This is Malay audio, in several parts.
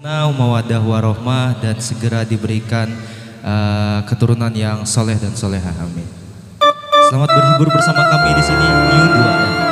Mawaddah warohmah dan segera diberikan keturunan yang soleh dan solehah. Amin. Selamat berhibur bersama kami di sini New 2.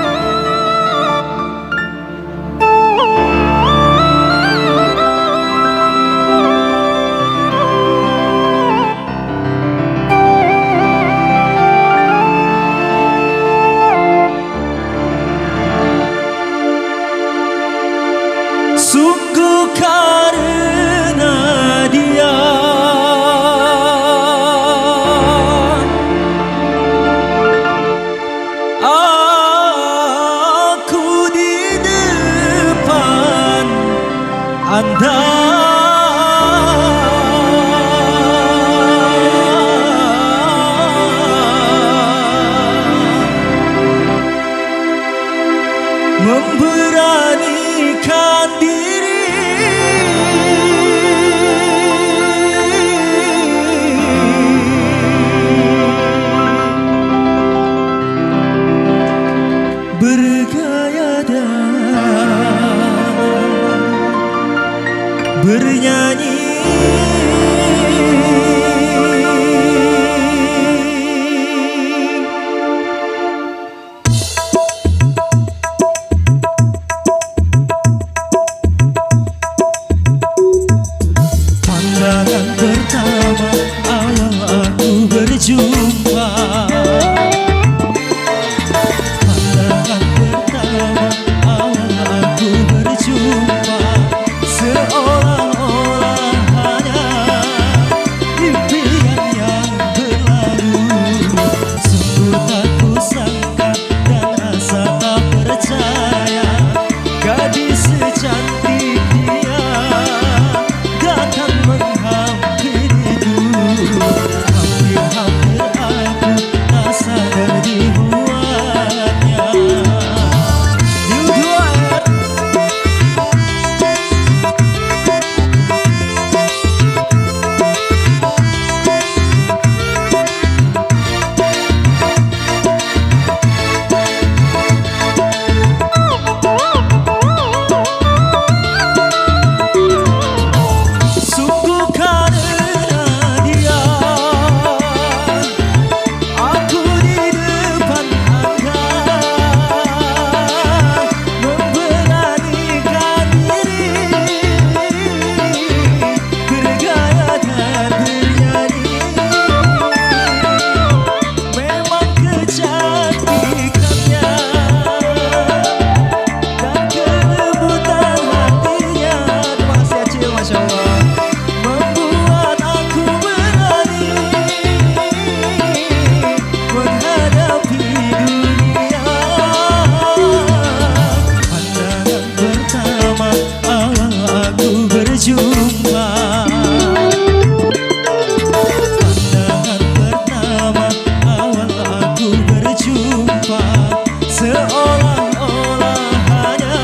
Sungguh karena dia aku di depan Anda, memberanikan diri bergaya dan bernyanyi. Pandangan pertama awal aku berjumpa, pandangan pertama awal aku berjumpa, seolah-olah hanya impian yang berlalu. Sungguh tak kusangka dan rasa tak percaya, gadis secantik dia datang menghampiriku. Hampir-hampir aku tak sadar dibuatnya. Sungguh karena dia aku di depan Anda, memberanikan diri bergaya dan bernyanyi. Memang kecantikannya dan kelembutan hatinya, masih acil Masya Allah, membuat aku berani menghadapi dunia. Pandangan pertama awal aku berjumpa, pandangan pertama awal aku berjumpa, seolah-olah hanya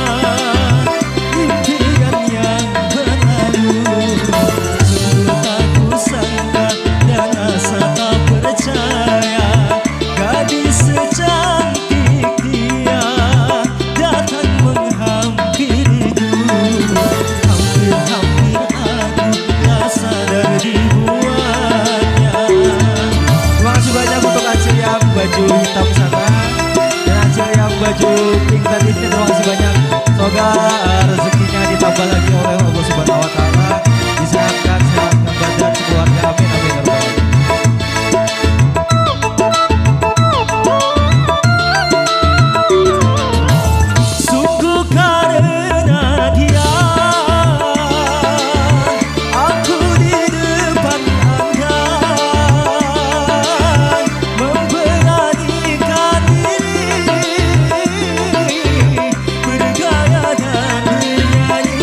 impian yang berlalu. Sungguh tak kusangka dan asa tak percaya, gadis secantik dia datang menghampiriku. Hampir-hampir aku tak sadar dibuatnya. Terima kasih banyak untuk Acil yang baju hitam sana dan Acil yang baju pink tadi. Terima kasih banyak. Semoga rezekinya ditambah lagi oleh Allah Subhanahu wa Ta'ala, disehatkan, sehatkan badan sekeluarga. Amin amin ya rabbal alamin. Sungguh karena dia aku di depan Anda, memberanikan diri bergaya dan bernyanyi.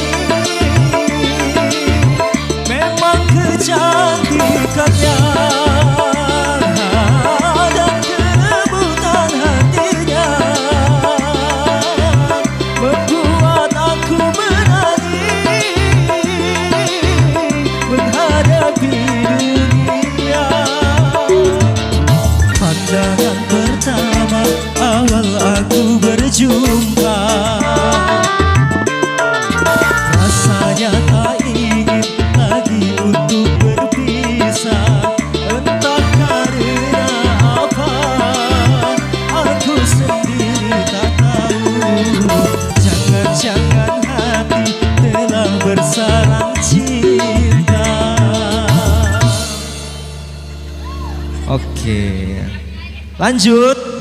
Oke. Lanjut.